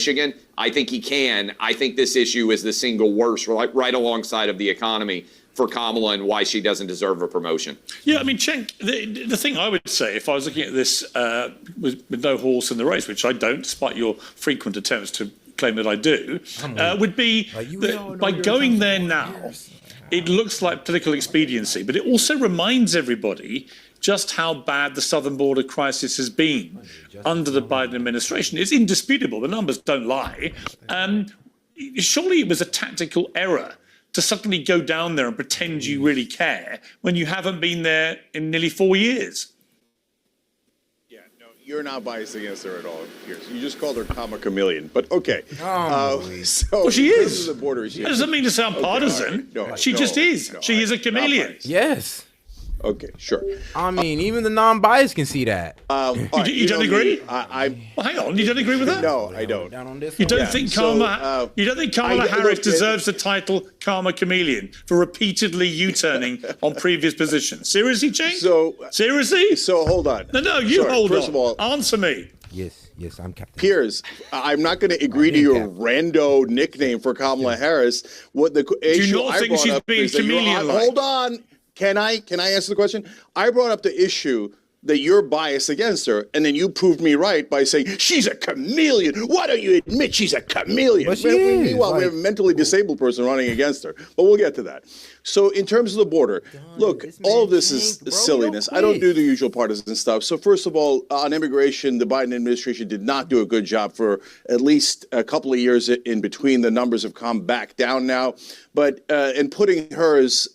Michigan. I think he can. I think this issue is the single worst, right alongside of the economy for Kamala and why she doesn't deserve a promotion. Yeah, I mean, Cenk, the thing I would say, if I was looking at this with no horse in the race, which I don't, despite your frequent attempts to claim that I do, would be that by going there now, it looks like political expediency, but it also reminds everybody just how bad the southern border crisis has been under the Biden administration. It's indisputable. The numbers don't lie. Surely it was a tactical error to suddenly go down there and pretend you really care when you haven't been there in nearly 4 years. Yeah, no, you're not biased against her at all, Piers. You just called her comma chameleon, but okay. So well, she is. The border, that doesn't mean to sound partisan. Right. No, she just is. She is a chameleon. Yes. Okay, sure. I mean, even the non-biased can see that. You don't agree? Well, hang on. You don't agree with that? No, I don't. You don't think Kamala? You don't think Kamala Harris deserves the title "Karma Chameleon" for repeatedly U-turning on previous positions? Seriously, Cenk? Seriously? So hold on. No. You hold on. First of all, answer me. Yes, I'm Captain Piers. I'm not going to agree to your rando nickname for Kamala Harris. What the issue Do you not think she's being chameleon-like? Hold on. Can I answer the question? I brought up the issue that you're biased against her, and then you proved me right by saying she's a chameleon. Why don't you admit she's a chameleon? But meanwhile, we have a mentally disabled person running against her. But we'll get to that. So in terms of the border, look, all of this is silliness. I don't do the usual partisan stuff. So first of all, on immigration, the Biden administration did not do a good job for at least a couple of years in between. The numbers have come back down now. But in putting her as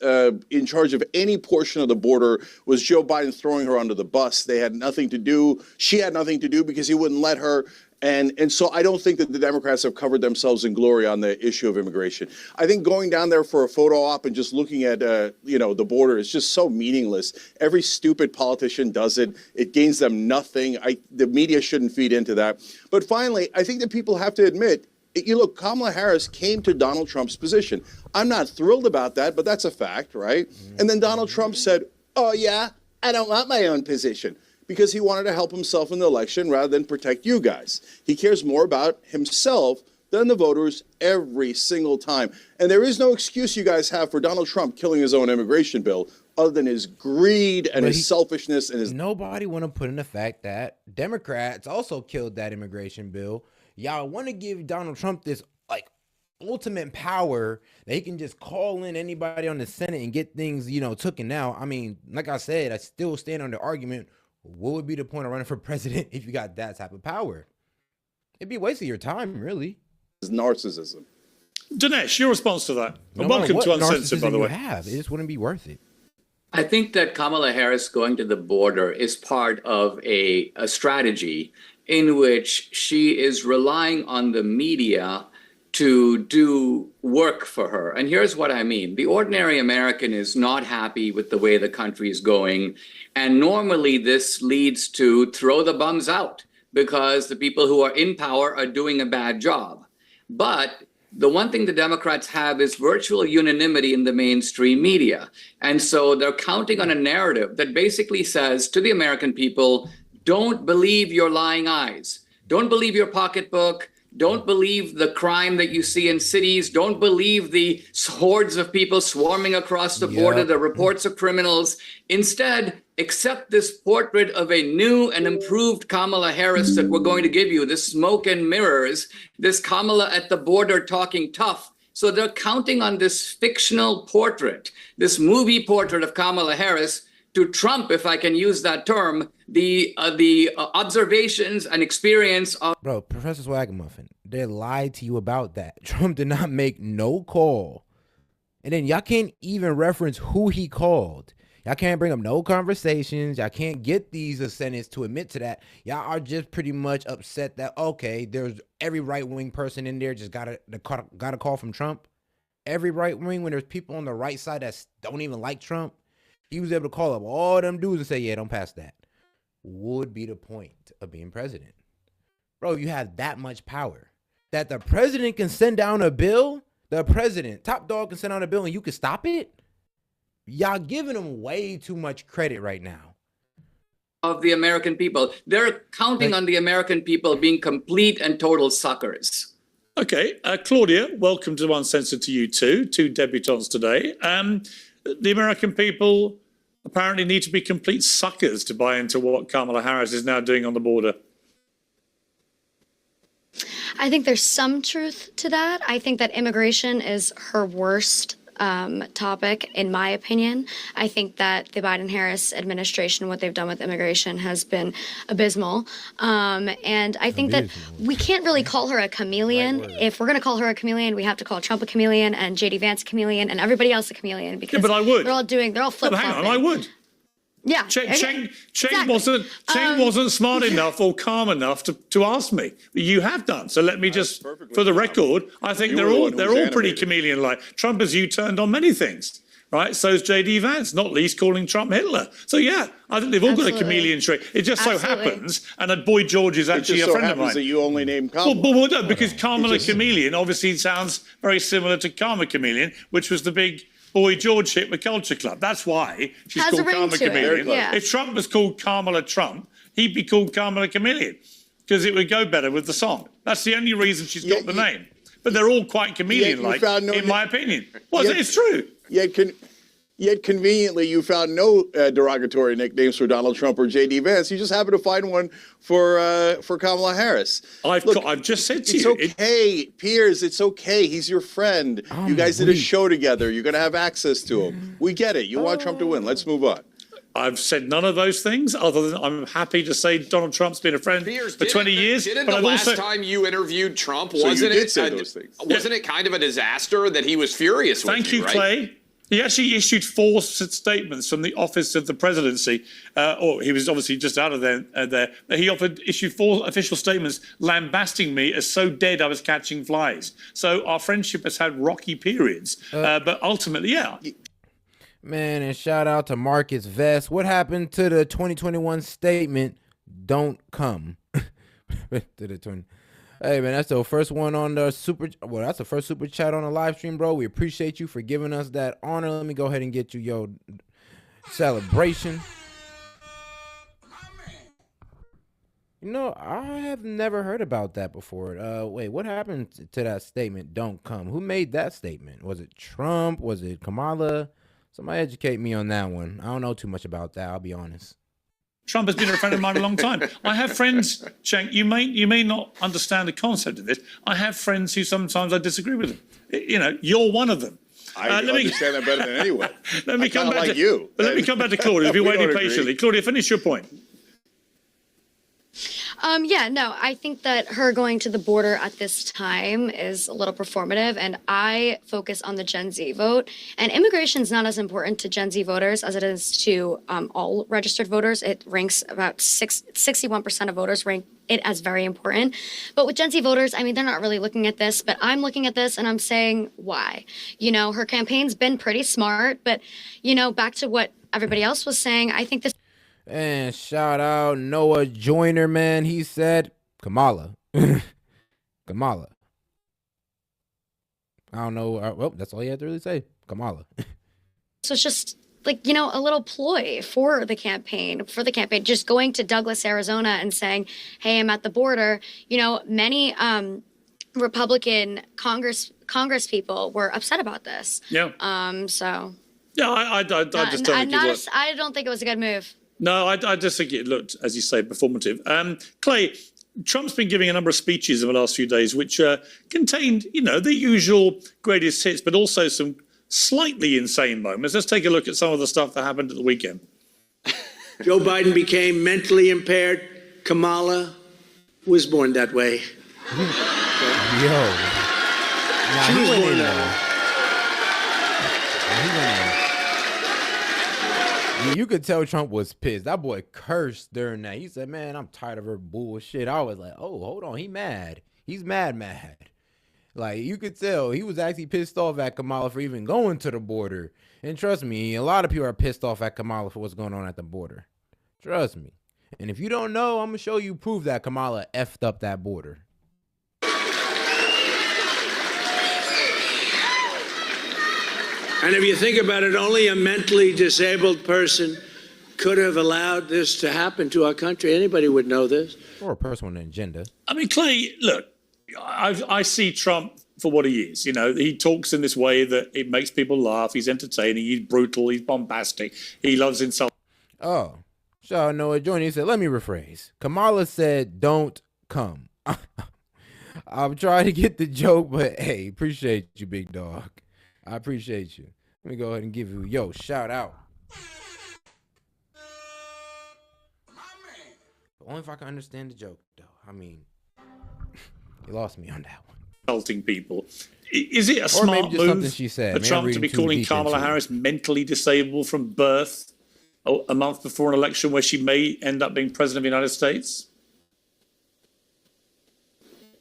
in charge of any portion of the border was Joe Biden throwing her under the bus. They had nothing to do. She had nothing to do because he wouldn't let her. And so I don't think that the Democrats have covered themselves in glory on the issue of immigration. I think going down there for a photo op and just looking at, the border is just so meaningless. Every stupid politician does it. It gains them nothing. The media shouldn't feed into that. But finally, I think that people have to admit, look, Kamala Harris came to Donald Trump's position. I'm not thrilled about that, but that's a fact, right? And then Donald Trump said, oh, yeah, I don't want my own position, because he wanted to help himself in the election rather than protect you guys. He cares more about himself than the voters every single time. And there is no excuse you guys have for Donald Trump killing his own immigration bill other than his greed and his selfishness and his... Nobody want to put in the fact that Democrats also killed that immigration bill. Y'all want to give Donald Trump this ultimate power that he can just call in anybody on the Senate and get things, taken out. I mean, like I said, I still stand on the argument. What would be the point of running for president if you got that type of power? It'd be a waste of your time, really. It's narcissism. Dinesh, your response to that? And welcome to Uncensored, by the way. It just wouldn't be worth it. I think that Kamala Harris going to the border is part of a strategy in which she is relying on the media to do work for her. And here's what I mean. The ordinary American is not happy with the way the country is going. And normally this leads to throw the bums out because the people who are in power are doing a bad job. But the one thing the Democrats have is virtual unanimity in the mainstream media. And so they're counting on a narrative that basically says to the American people, don't believe your lying eyes. Don't believe your pocketbook. Don't believe the crime that you see in cities. Don't believe the hordes of people swarming across the border, the reports of criminals. Instead, accept this portrait of a new and improved Kamala Harris that we're going to give you, this smoke and mirrors, this Kamala at the border talking tough. So they're counting on this fictional portrait, this movie portrait of Kamala Harris to trump, if I can use that term, the observations and experience of... Bro, Professor Swagamuffin, they lied to you about that. Trump did not make no call. And then y'all can't even reference who he called. Y'all can't bring up no conversations. Y'all can't get these Senates to admit to that. Y'all are just pretty much upset that, okay, there's every right-wing person in there just got a call from Trump. Every right-wing, when there's people on the right side that don't even like Trump, he was able to call up all them dudes and say, yeah, don't pass that. Would be the point of being president. Bro, you have that much power that the president can send down a bill. The president, top dog, can send down a bill and you can stop it. Y'all giving him way too much credit right now. of the American people. They're counting on the American people being complete and total suckers. Okay, Claudia, welcome to Uncensored to you too, two debutantes today. The American people apparently need to be complete suckers to buy into what Kamala Harris is now doing on the border. I think there's some truth to that. I think that immigration is her worst topic, in my opinion. I think that the Biden-Harris administration, what they've done with immigration has been abysmal. And I think that we can't really call her a chameleon. If we're going to call her a chameleon, we have to call Trump a chameleon and J.D. Vance a chameleon and everybody else a chameleon, because but I would. they're all flip-flopping. Hang on, I would. Yeah. Cheng Exactly. wasn't smart enough or calm enough to ask me. You have done. So let me just, for the record, I think they're all pretty chameleon-like. Trump has U-turned on many things, right? So is J.D. Vance, not least calling Trump Hitler. So yeah, I think they've all got a chameleon trick. It just so happens, and that Boy George is actually a friend of mine. That you only name Kamala. Well, no, because Kamala Chameleon obviously sounds very similar to Karma Chameleon, which was the big Boy George hit with Culture Club. That's why she's Has a called ring Karma to it, Chameleon. yeah. If Trump was called Kamala Trump, he'd be called Kamala Chameleon because it would go better with the song. That's the only reason she's got the name. But they're all quite chameleon-like, in my opinion. Well, it's true. Yet conveniently, you found no derogatory nicknames for Donald Trump or J.D. Vance. You just happened to find one for Kamala Harris. I've just said to you. It's okay, Piers, it's okay. He's your friend. You guys did a show together. You're going to have access to him. We get it. You want Trump to win. Let's move on. I've said none of those things, other than I'm happy to say Donald Trump's been a friend for 20 years. Didn't the last time you interviewed Trump, wasn't it kind of a disaster that he was furious with you, Thank you, right? Clay. He actually issued 4 statements from the office of the presidency, or he was obviously just out of there. He issued 4 official statements lambasting me as so dead I was catching flies. So our friendship has had rocky periods, but ultimately, yeah. Man, and shout out to Marcus Vest. What happened to the 2021 statement? Don't come. Hey man, that's the first one on the that's the first super chat on the live stream, bro. We appreciate you for giving us that honor. Let me go ahead and get you your celebration. You know, I have never heard about that before. Wait, what happened to that statement? Don't come. Who made that statement? Was it Trump? Was it Kamala? Somebody educate me on that one. I don't know too much about that, I'll be honest. Trump has been a friend of mine a long time. I have friends, Cheng, you may not understand the concept of this. I have friends who sometimes I disagree with them. You know, you're one of them. I understand that better than anyone. Let me come back like you. But let me come back to Claudia. If you're waiting patiently. Claudia, finish your point. Yeah, no, I think that her going to the border at this time is a little performative, and I focus on the Gen Z vote. And immigration is not as important to Gen Z voters as it is to all registered voters. It ranks about 61% of voters rank it as very important. But with Gen Z voters, I mean, they're not really looking at this, but I'm looking at this and I'm saying, why? You know, her campaign's been pretty smart, but, you know, back to what everybody else was saying, I think this. And shout out Noah Joyner, man. He said Kamala. Kamala. I don't know. Well, that's all you had to really say. Kamala. So it's just like, you know, a little ploy for the campaign, just going to Douglas, Arizona and saying, hey, I'm at the border. You know, many Republican Congress people were upset about this. Yeah. So. Yeah, I just don't think it was. I don't think it was a good move. No, I just think it looked, as you say, performative. Clay, Trump's been giving a number of speeches in the last few days, which contained, you know, the usual greatest hits, but also some slightly insane moments. Let's take a look at some of the stuff that happened at the weekend. Joe Biden became mentally impaired. Kamala was born that way. Yo. She was born that way. You could tell Trump was pissed. That boy cursed during that. He said, man, I'm tired of her bullshit. I was like, oh, hold on. He mad. He's mad. Like, you could tell he was actually pissed off at Kamala for even going to the border. And trust me, a lot of people are pissed off at Kamala for what's going on at the border. Trust me. And if you don't know, I'm going to show you proof that Kamala effed up that border. And if you think about it, only a mentally disabled person could have allowed this to happen to our country. Anybody would know this. Or a personal agenda. I mean, Clay, look, I see Trump for what he is. You know, he talks in this way that it makes people laugh. He's entertaining. He's brutal. He's bombastic. He loves insult. Oh, shout out Noah Joyner. He said, let me rephrase. Kamala said, don't come. I'm trying to get the joke, but hey, appreciate you, big dog. I appreciate you. Let me go ahead and give you, shout out. Only if I can understand the joke, though. I mean, you lost me on that one. Insulting people. Is it a Or smart maybe just move something she said. for Maybe I'm Trump to reading be too calling deep Kamala into it. Harris mentally disabled from birth a month before an election where she may end up being president of the United States?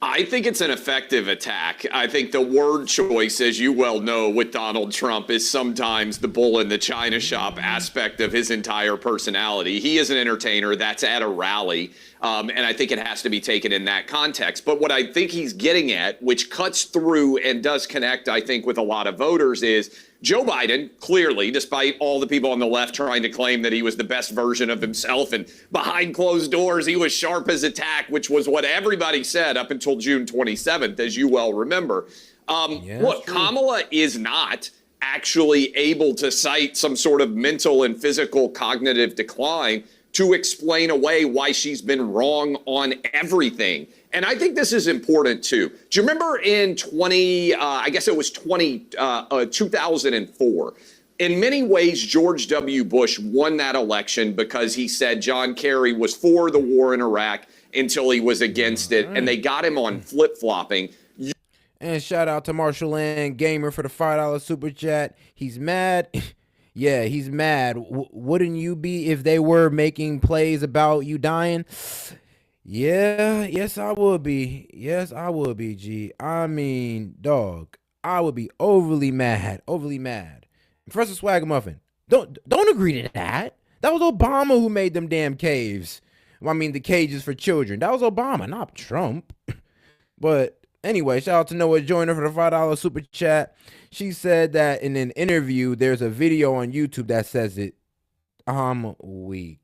I think it's an effective attack. I think the word choice, as you well know, with Donald Trump is sometimes the bull in the china shop aspect of his entire personality. He is an entertainer. That's at a rally. And I think it has to be taken in that context. But what I think he's getting at, which cuts through and does connect, I think, with a lot of voters, is Joe Biden, clearly, despite all the people on the left trying to claim that he was the best version of himself and behind closed doors, he was sharp as a tack, which was what everybody said up until June 27th, as you well remember. Look, Kamala is not actually able to cite some sort of mental and physical cognitive decline to explain away why she's been wrong on everything. And I think this is important, too. Do you remember in 2004, in many ways, George W. Bush won that election because he said John Kerry was for the war in Iraq until he was against it, and they got him on flip-flopping. And shout out to Marshall Land Gamer for the $5 super chat. He's mad. Yeah, he's mad. Wouldn't you be if they were making plays about you dying? Yeah, yes, I would be. Yes, I would be, G. I mean, dog, I would be overly mad. Professor Swagamuffin, don't agree to that. That was Obama who made them damn caves. I mean, the cages for children. That was Obama, not Trump. But anyway, shout out to Noah Joyner for the $5 super chat. She said that in an interview, there's a video on YouTube that says it. I'm weak.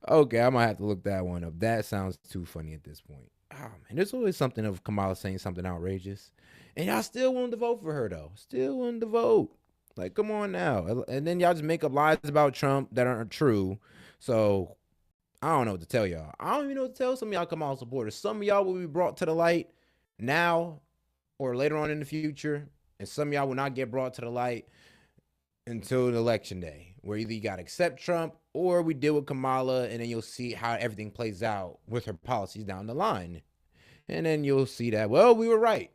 Okay, I might have to look that one up. That sounds too funny at this point. Oh, man, there's always something of Kamala saying something outrageous. And y'all still willing to vote for her, though. Still willing to vote. Like, come on now. And then y'all just make up lies about Trump that aren't true. So, I don't know what to tell y'all. I don't even know what to tell some of y'all Kamala supporters. Some of y'all will be brought to the light now or later on in the future. And some of y'all will not get brought to the light until the election day, where either you got to accept Trump or we deal with Kamala, and then you'll see how everything plays out with her policies down the line. And then you'll see that, well, we were right.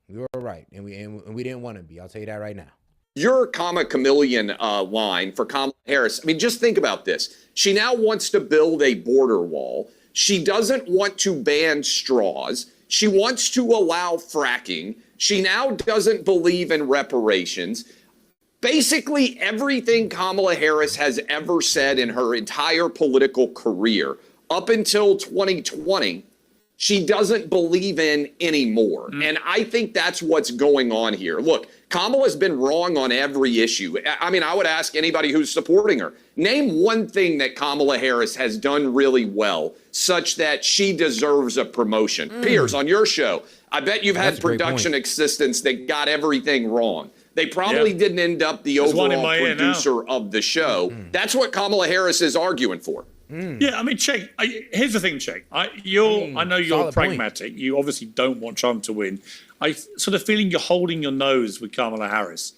We were right, and we didn't want to be. I'll tell you that right now. Your comma chameleon line for Kamala Harris, I mean, just think about this. She now wants to build a border wall. She doesn't want to ban straws. She wants to allow fracking. She now doesn't believe in reparations. Basically, everything Kamala Harris has ever said in her entire political career up until 2020, she doesn't believe in anymore. And I think that's what's going on here. Look, Kamala's been wrong on every issue. I mean, I would ask anybody who's supporting her, name one thing that Kamala Harris has done really well, such that she deserves a promotion. Piers, on your show, I bet you've had production assistants that got everything wrong. They probably didn't end up the overall producer of the show. That's what Kamala Harris is arguing for. Yeah, I mean, Che, here's the thing, Che. I know you're pragmatic. Point. You obviously don't want Trump to win. I sort of feeling you're holding your nose with Kamala Harris.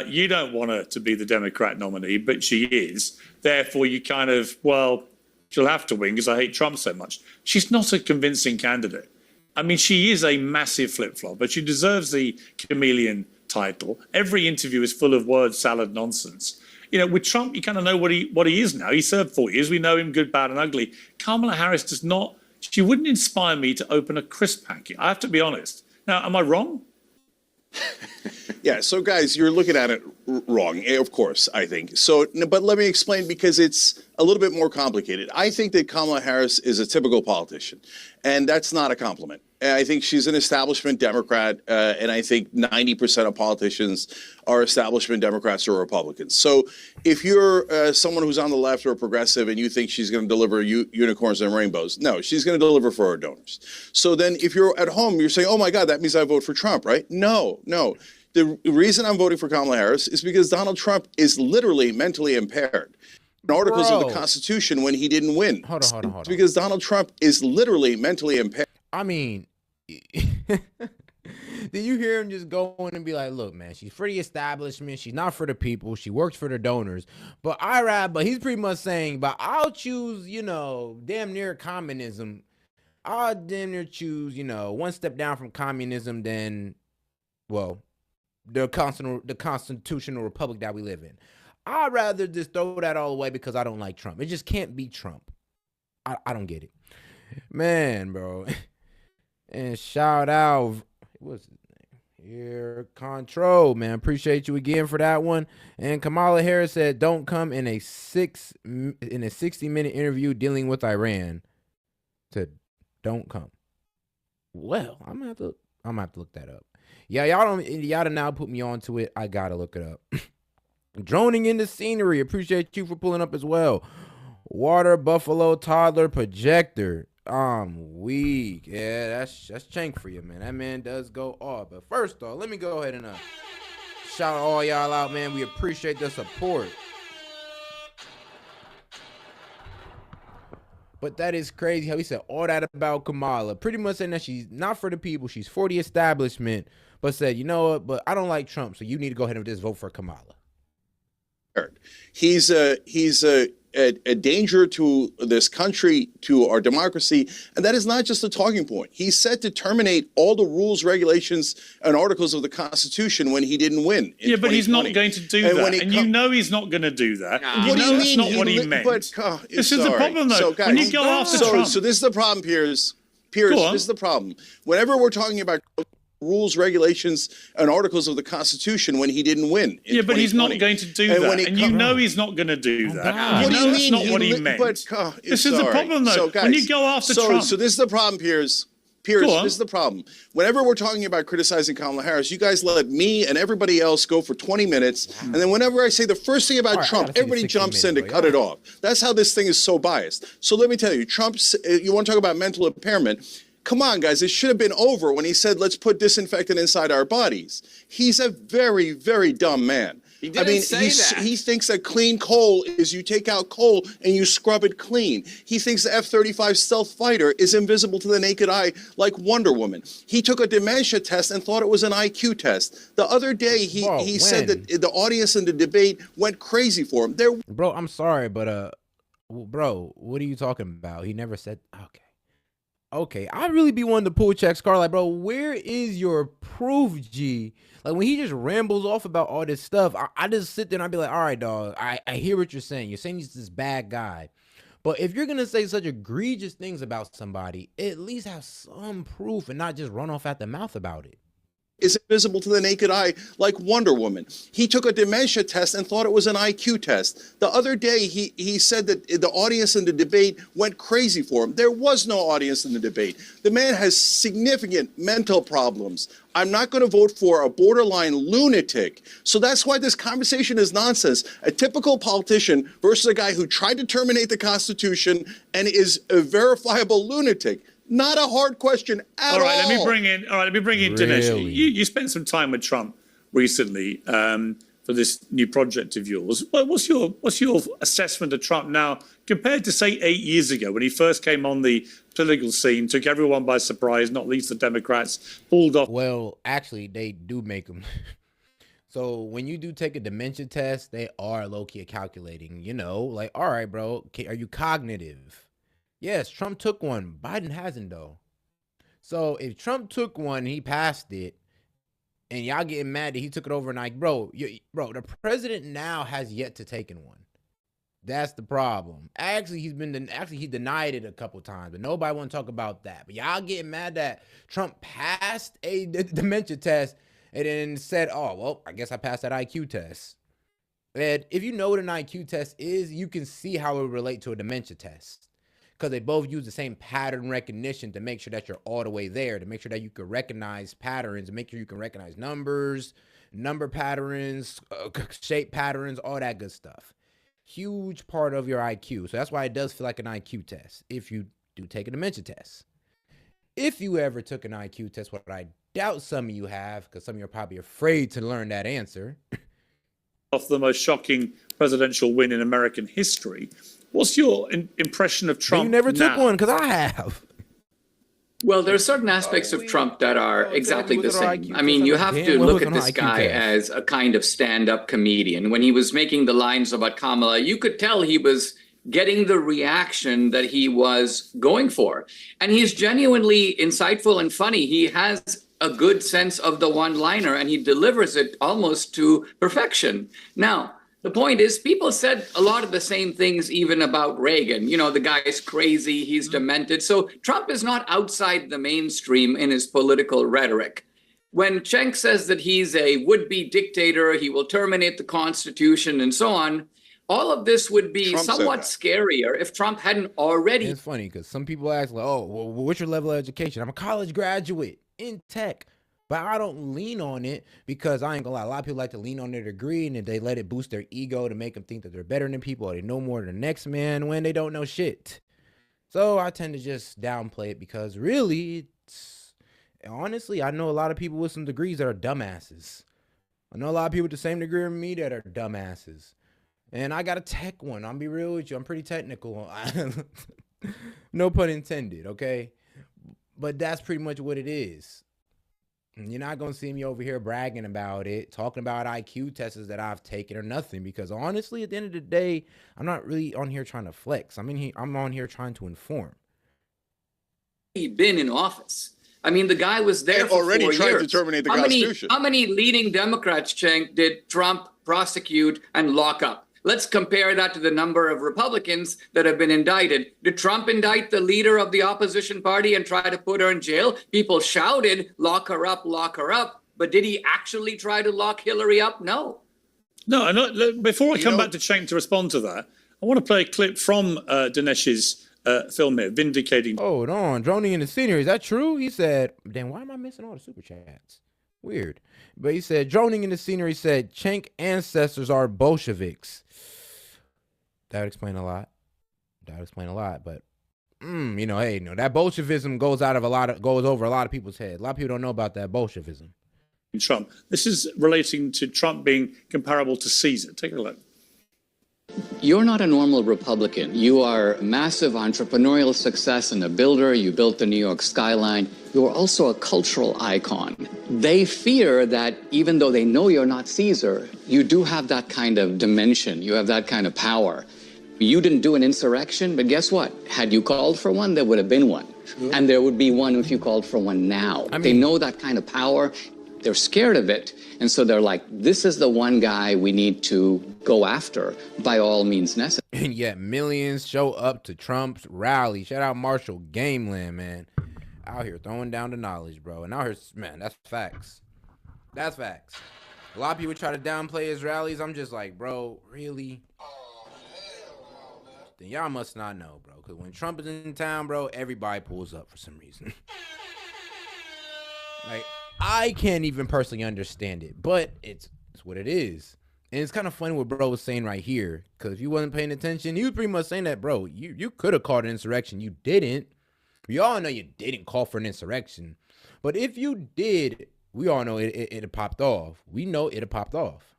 You don't want her to be the Democrat nominee, but she is. Therefore, you kind of, well, she'll have to win because I hate Trump so much. She's not a convincing candidate. I mean, she is a massive flip-flop, but she deserves the chameleon title. Every interview is full of word salad nonsense. You know, with Trump, you kind of know what he is now. He served 4 years. We know him good, bad, and ugly. Kamala Harris does not. She wouldn't inspire me to open a crisp packet. I have to be honest. Now, am I wrong? Yeah, so guys, you're looking at it wrong, of course, I think. So, but let me explain because it's a little bit more complicated. I think that Kamala Harris is a typical politician, and that's not a compliment. I think she's an establishment Democrat, and I think 90% of politicians are establishment Democrats or Republicans. So if you're someone who's on the left or progressive and you think she's going to deliver unicorns and rainbows, no, she's going to deliver for her donors. So then if you're at home, you're saying, oh my God, that means I vote for Trump, right? No. The reason I'm voting for Kamala Harris is because Donald Trump is literally mentally impaired. Articles of the Constitution when he didn't win. Hold on. It's because Donald Trump is literally mentally impaired. I mean, did you hear him just go in and be like, look, man, she's for the establishment. She's not for the people. She works for the donors. But he's pretty much saying, but I'll choose, damn near communism. I'll damn near choose, one step down from communism than, the constitutional republic that we live in. I'd rather just throw that all away because I don't like Trump. It just can't be Trump. I don't get it. Man, bro. And shout out, what's his name? Here, Control, man. Appreciate you again for that one. And Kamala Harris said, don't come in a 60-minute interview dealing with Iran. Said, don't come. Well, I'm gonna have to look that up. Yeah, y'all done now put me onto it. I gotta look it up. Droning in the scenery. Appreciate you for pulling up as well. Water Buffalo Toddler Projector. I'm weak. Yeah, that's chank for you, man. That man does go off. But first off, let me go ahead and shout all y'all out, man. We appreciate the support. But that is crazy how he said all that about Kamala. Pretty much saying that she's not for the people. She's for the establishment. But said, you know what? But I don't like Trump, so you need to go ahead and just vote for Kamala. He's a danger to this country, to our democracy, and that is not just a talking point. He's set to terminate all the rules, regulations, and articles of the Constitution when he didn't win. Yeah, but he's not going to do that, and you know he's not going to do that. You know that's not what he meant. But, this is the problem, though. So, guys, when you go after Trump, so this is the problem, Piers. This is the problem. Whenever we're talking about rules, regulations, and articles of the Constitution when he didn't win. Yeah, but he's not going to do that. And you know he's not going to do that. You know that's not what he meant. This is the problem, though. When you go after Trump. So this is the problem, Piers. This is the problem. Whenever we're talking about criticizing Kamala Harris, you guys let me and everybody else go for 20 minutes. And then whenever I say the first thing about Trump, everybody jumps in to cut it off. That's how this thing is so biased. So let me tell you, you want to talk about mental impairment? Come on, guys, it should have been over when he said, let's put disinfectant inside our bodies. He's a very, very dumb man. He didn't say that. He thinks that clean coal is you take out coal and you scrub it clean. He thinks the F-35 stealth fighter is invisible to the naked eye like Wonder Woman. He took a dementia test and thought it was an IQ test. The other day, he said that the audience in the debate went crazy for him. Bro, I'm sorry, but, bro, what are you talking about? He never said, okay, I really be wanting to pull check Scar, like, bro, where is your proof, G? Like, when he just rambles off about all this stuff, I just sit there and I be like, all right, dog, I hear what you're saying. You're saying he's this bad guy. But if you're going to say such egregious things about somebody, at least have some proof and not just run off at the mouth about it. Is invisible to the naked eye like Wonder Woman. He took a dementia test and thought it was an IQ test. The other day, he said that the audience in the debate went crazy for him. There was no audience in the debate. The man has significant mental problems. I'm not going to vote for a borderline lunatic. So that's why this conversation is nonsense. A typical politician versus a guy who tried to terminate the Constitution and is a verifiable lunatic. Not a hard question at all. All right, let me bring in Dinesh. You spent some time with Trump recently for this new project of yours. What's your assessment of Trump now compared to, say, 8 years ago when he first came on the political scene, took everyone by surprise, not least the Democrats, pulled off? Well, actually, they do make them. So when you do take a dementia test, they are low-key calculating, like, all right, bro, are you cognitive? Yes, Trump took one. Biden hasn't, though. So if Trump took one, he passed it, and y'all getting mad that he took it overnight, bro, the president now has yet to take one. That's the problem. Actually, he denied it a couple times, but nobody want to talk about that. But y'all getting mad that Trump passed a dementia test, and then said, oh, well, I guess I passed that IQ test. And if you know what an IQ test is, you can see how it would relate to a dementia test. Because they both use the same pattern recognition to make sure that you're all the way there, to make sure that you can recognize patterns, and make sure you can recognize numbers, number patterns, shape patterns, all that good stuff. Huge part of your IQ. So that's why it does feel like an IQ test if you do take a dementia test. If you ever took an IQ test, what I doubt some of you have, because some of you are probably afraid to learn that answer. Of the most shocking presidential win in American history. What's your impression of Trump? You never now? took one, because I have. Well, there are certain aspects of Trump that are exactly the same. I mean, you have to look at this guy as a kind of stand-up comedian. When he was making the lines about Kamala, you could tell he was getting the reaction that he was going for. And he's genuinely insightful and funny. He has a good sense of the one-liner, and he delivers it almost to perfection. Now, the point is, people said a lot of the same things even about Reagan. You know, the guy is crazy, he's demented. So Trump is not outside the mainstream in his political rhetoric. When Cenk says that he's a would-be dictator, he will terminate the Constitution and so on, all of this would be somewhat scarier if Trump hadn't already. It's funny because some people ask, like, oh, well, what's your level of education? I'm a college graduate in tech. But I don't lean on it because I ain't gonna lie. A lot of people like to lean on their degree and they let it boost their ego to make them think that they're better than people or they know more than the next man when they don't know shit. So I tend to just downplay it because really, honestly, I know a lot of people with some degrees that are dumbasses. I know a lot of people with the same degree as me that are dumbasses. And I got a tech one. I'll be real with you. I'm pretty technical. No pun intended, okay? But that's pretty much what it is. You're not going to see me over here bragging about it, talking about IQ tests that I've taken or nothing, because honestly, at the end of the day, I'm not really on here trying to flex. I'm on here trying to inform. He'd been in office. I mean, the guy was there for already 4 tried years. to terminate the Constitution. How many leading Democrats, Cenk, did Trump prosecute and lock up? Let's compare that to the number of Republicans that have been indicted. Did Trump indict the leader of the opposition party and try to put her in jail? People shouted, lock her up, lock her up. But did he actually try to lock Hillary up? No. No, before I come back to Cenk to respond to that, I want to play a clip from Dinesh's film here, vindicating. Hold on, droning in the scenery. Is that true? He said, then why am I missing all the super chats? Weird. But he said, droning in the scenery, said, Cenk ancestors are Bolsheviks. That would explain a lot. But you know, hey, that Bolshevism goes over a lot of people's heads. A lot of people don't know about that Bolshevism. Trump. This is relating to Trump being comparable to Caesar. Take a look. You're not a normal Republican. You are a massive entrepreneurial success and a builder. You built the New York skyline. You're also a cultural icon. They fear that even though they know you're not Caesar, you do have that kind of dimension. You have that kind of power. You didn't do an insurrection, but guess what? Had you called for one, there would have been one. Sure. And there would be one if you called for one now. They know that kind of power. They're scared of it. And so they're like, this is the one guy we need to go after by all means necessary. And yet millions show up to Trump's rally. Shout out Marshall Gameland, man. Out here throwing down the knowledge, bro. And out here, man, that's facts. That's facts. A lot of people try to downplay his rallies. I'm just like, bro, really? Then y'all must not know, bro. Because when Trump is in town, bro, everybody pulls up for some reason. Like, I can't even personally understand it, but it's what it is. And it's kind of funny what bro was saying right here, because if you wasn't paying attention, he was pretty much saying that, bro, you could have called an insurrection. You didn't. We all know you didn't call for an insurrection. But if you did, we all know it popped off. We know it popped off.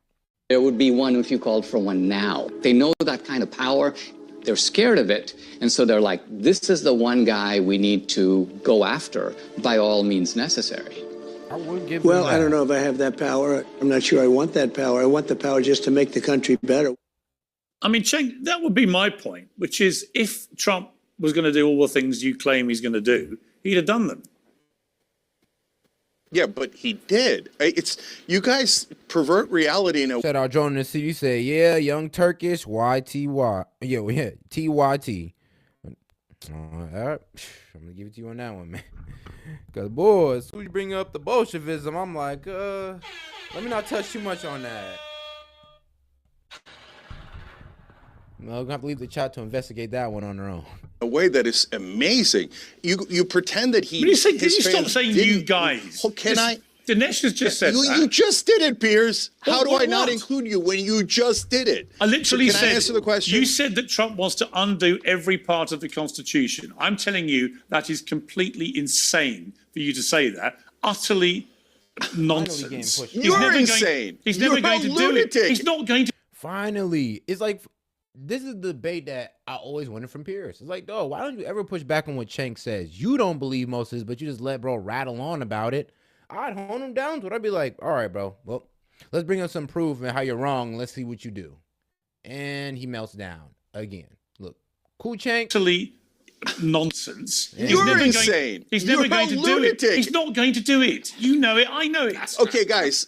There would be one if you called for one now. They know that kind of power. They're scared of it. And so they're like, this is the one guy we need to go after by all means necessary. Well, I don't know if I have that power. I'm not sure I want that power. I want the power just to make the country better. I mean, Cenk, that would be my point, which is if Trump was going to do all the things you claim he's going to do, he'd have done them. Yeah, but he did. It's you guys pervert reality in a. Shout out John in the city. Say, yeah, young Turkish YTY. Yeah, TYT. All right, I'm gonna give it to you on that one, man. Cause boy, as soon as you bring up the Bolshevism, I'm like, let me not touch too much on that. No, I'm gonna have to leave the chat to investigate that one on their own. A way that is amazing. You pretend that he. Can you his stop fans saying didn't- you guys? Oh, can I? Dinesh has just said that. You just did it, Piers. How do I not What? include you when you just did it? I literally So can said. I answer the question? You said that Trump wants to undo every part of the Constitution. I'm telling you that is completely insane for you to say that. Utterly nonsense. pushed. You're insane. He's You're never going a to do it. lunatic. He's not going to. Finally, it's like this is the debate that I always wanted from Piers. It's like, why don't you ever push back on what Cenk says? You don't believe most of this, but you just let bro rattle on about it. I'd hone him down to it. I'd be like, all right, bro. Well, let's bring up some proof and how you're wrong. Let's see what you do. And he melts down again. Look, cool, Cenk. Utterly nonsense. You're insane. He's never You're going a to do lunatic. it. He's not going to do it. You know it. I know it. Okay, guys,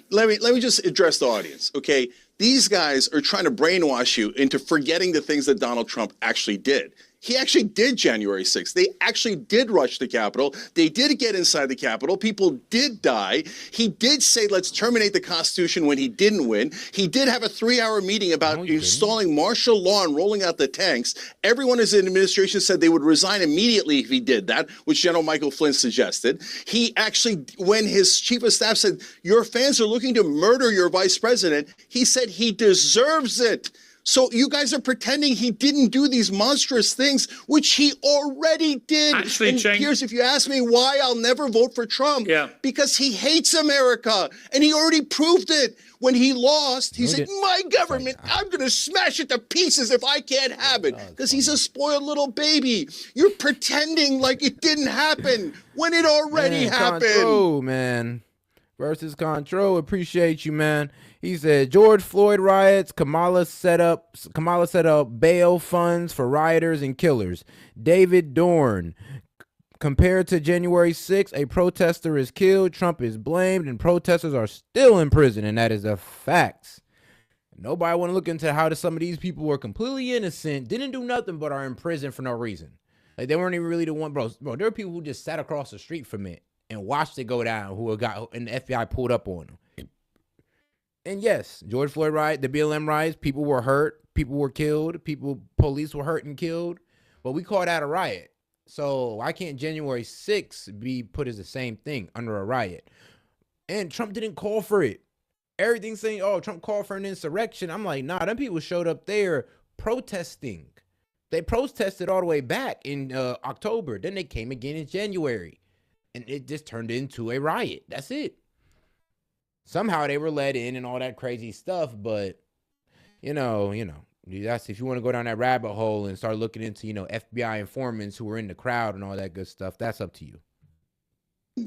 let me just address the audience. Okay, these guys are trying to brainwash you into forgetting the things that Donald Trump actually did. He actually did January 6th. They actually did rush the Capitol. They did get inside the Capitol. People did die. He did say, let's terminate the Constitution when he didn't win. He did have a 3-hour meeting about installing martial law and rolling out the tanks. Everyone in his administration said they would resign immediately if he did that, which General Michael Flynn suggested. He actually, when his chief of staff said, your fans are looking to murder your vice president, he said he deserves it. So you guys are pretending he didn't do these monstrous things, which he already did. Actually, and Cenk, Piers, if you ask me why I'll never vote for Trump, because he hates America, and he already proved it. When he lost, he said, my government, I'm going to smash it to pieces if I can't have it, because he's a spoiled little baby. You're pretending like it didn't happen when it already happened. Control, man. Versus Control. Appreciate you, man. He said George Floyd riots. Kamala set up bail funds for rioters and killers. David Dorn. Compared to January 6th, a protester is killed, Trump is blamed, and protesters are still in prison, and that is a fact. Nobody want to look into how some of these people were completely innocent, didn't do nothing, but are in prison for no reason. Like, they weren't even really the one, bro. There are people who just sat across the street from it and watched it go down, and the FBI pulled up on them. And yes, George Floyd riot, the BLM riots, people were hurt, people were killed, police were hurt and killed, but we call that a riot. So why can't January 6th be put as the same thing under a riot? And Trump didn't call for it. Everything saying, oh, Trump called for an insurrection. I'm like, nah, them people showed up there protesting. They protested all the way back in October. Then they came again in January. And it just turned into a riot. That's it. Somehow they were let in and all that crazy stuff. But, you know, that's if you want to go down that rabbit hole and start looking into, FBI informants who were in the crowd and all that good stuff, that's up to you.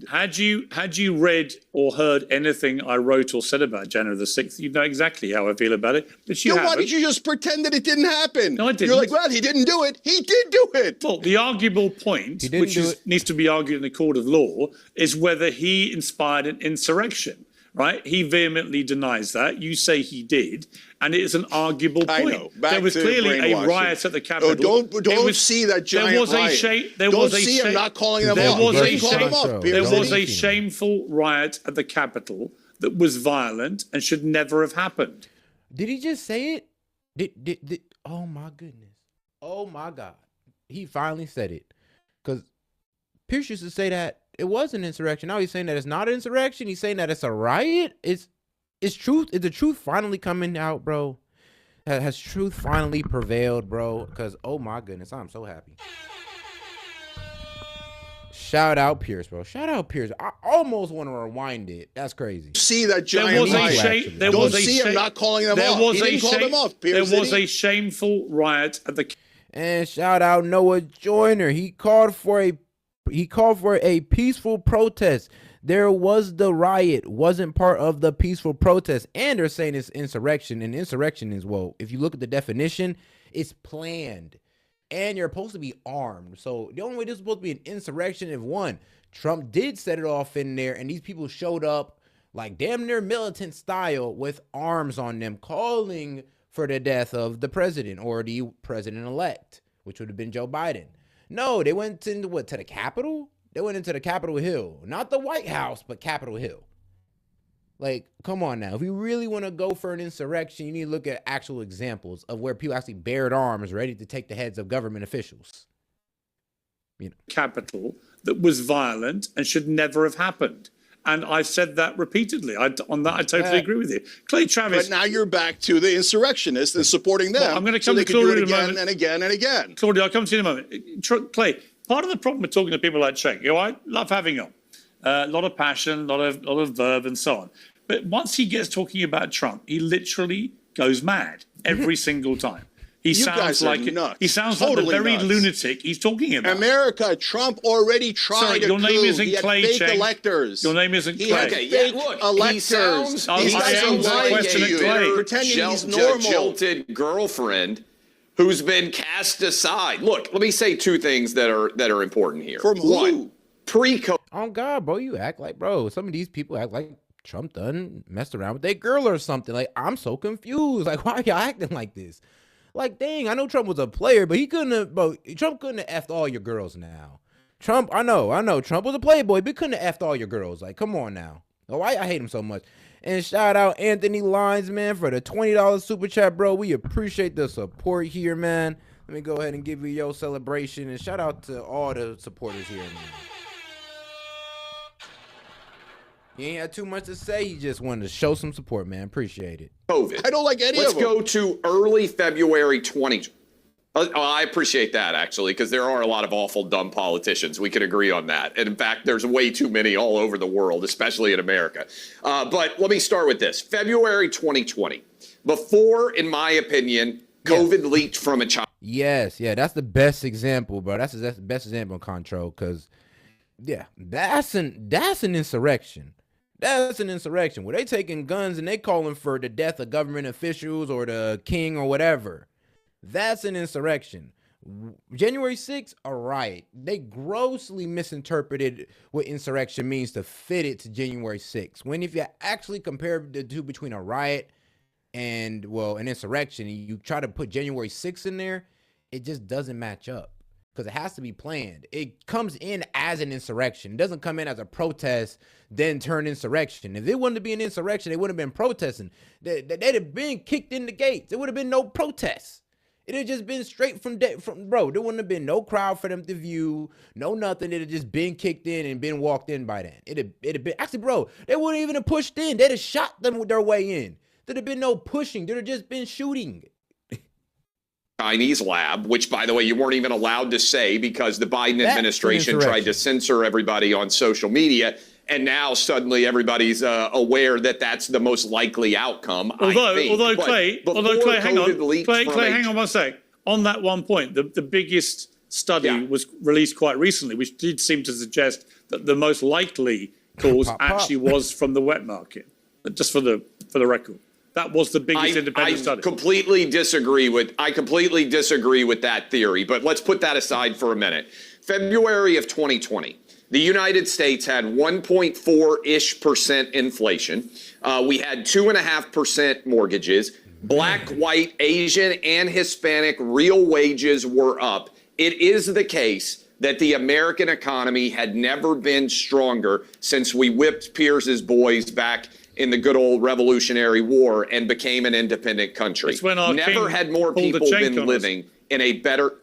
Had you read or heard anything I wrote or said about January the 6th, you'd know exactly how I feel about it. But you haven't. Why did you just pretend that it didn't happen? No, I didn't. You're like, well, he didn't do it. He did do it. Well, the arguable point, which needs to be argued in the court of law, is whether he inspired an insurrection. Right? He vehemently denies that. You say he did, and it is an arguable point. I know. There was clearly a riot at the Capitol. Don't see that giant riot. Don't see him not calling them off. There was a shameful riot at the Capitol that was violent and should never have happened. Did he just say it? Did oh my goodness. Oh my God. He finally said it. Because Piers used to say that it was an insurrection. Now he's saying that it's not an insurrection. He's saying that it's a riot. It's truth. Is the truth finally coming out, bro? Has truth finally prevailed, bro? Because, oh my goodness, I'm so happy. Shout out Piers, bro. Shout out Piers. I almost want to rewind it. That's crazy. See that giant riot. Don't see him not calling them off. He didn't call them off, Piers. There was a shameful riot at the... And shout out Noah Joyner. He called for a peaceful protest. There was the riot, wasn't part of the peaceful protest. And they're saying it's insurrection. And insurrection is, well, if you look at the definition, it's planned. And you're supposed to be armed. So the only way this is supposed to be an insurrection if one, Trump did set it off in there and these people showed up like damn near militant style with arms on them, calling for the death of the president or the president-elect, which would have been Joe Biden. No, they went to the Capitol? They went into the Capitol Hill, not the White House, but Capitol Hill. Like, come on now. If you really want to go for an insurrection, you need to look at actual examples of where people actually bared arms ready to take the heads of government officials. You know. Capital that was violent and should never have happened. And I've said that repeatedly. On that, I totally agree with you. Clay Travis. But now you're back to the insurrectionists and supporting them. Well, I'm going to so come they to can do Claudia it in a again moment. and again and again. Claudia, I'll come to you in a moment. Clay, part of the problem with talking to people like Cenk, I love having on. A lot of passion, a lot of verve and so on. But once he gets talking about Trump, he literally goes mad every single time. He sounds like nuts. He sounds Totally like the very nuts. lunatic he's talking about. America, Trump already tried Sorry, a your name coup. isn't He had Clay, fake Cenk. electors. Your name isn't He Clay. had Okay, fake yeah, look, electors. he sounds I These guys are am lying question to at you, Clay. pretending he's normal. Jilted girlfriend who's been cast aside. Look, let me say two things that are important here. From who? One, pre-COVID. Oh God, bro, you act like, bro, some of these people act like Trump done messed around with their girl or something. Like, I'm so confused. Like, why are y'all acting like this? Like, dang, I know Trump was a player, but Trump couldn't have effed all your girls now. Trump, I know, Trump was a playboy, but he couldn't have effed all your girls. Like, come on now. Oh, why I hate him so much. And shout out Anthony Lines, man, for the $20 super chat, bro. We appreciate the support here, man. Let me go ahead and give you your celebration, and shout out to all the supporters here, man. You ain't had too much to say. You just wanted to show some support, man. Appreciate it. COVID. I don't like any Let's of them. go to early February 20. I appreciate that, actually, because there are a lot of awful, dumb politicians. We can agree on that. And in fact, there's way too many all over the world, especially in America. But let me start with this. February 2020. Before, in my opinion, COVID leaked from a China. Yes, yeah, that's the best example, bro. That's the best example of control, because, yeah, that's an insurrection. That's an insurrection where they taking guns and they calling for the death of government officials or the king or whatever. That's an insurrection. January 6th, a riot. They grossly misinterpreted what insurrection means to fit it to January 6th. When if you actually compare the two between a riot and, well, an insurrection, and you try to put January 6th in there, it just doesn't match up. Because it has to be planned. It comes in as an insurrection. It doesn't come in as a protest, then turn insurrection. If it wanted to be an insurrection, they wouldn't have been protesting. They'd have been kicked in the gates. There would have been no protests. It had just been straight from bro. There wouldn't have been no crowd for them to view, no nothing. It had just been kicked in and been walked in by then. It'd have been, actually, bro, they wouldn't even have pushed in. They'd have shot them with their way in. There'd have been no pushing. There'd have just been shooting. Chinese lab, which, by the way, you weren't even allowed to say because the Biden administration tried to censor everybody on social media. And now suddenly everybody's aware that that's the most likely outcome. Although Clay, hang on. Clay, hang on one sec. On that one point, the biggest study was released quite recently, which did seem to suggest that the most likely cause actually was from the wet market. Just for the record. That was the biggest independent study. I completely disagree with that theory, but let's put that aside for a minute. February of 2020, the United States had 1.4-ish% inflation. We had 2.5% mortgages. Black, white, Asian, and Hispanic real wages were up. It is the case that the American economy had never been stronger since we whipped Piers' boys back in the good old Revolutionary War and became an independent country. Never had more people been living in a better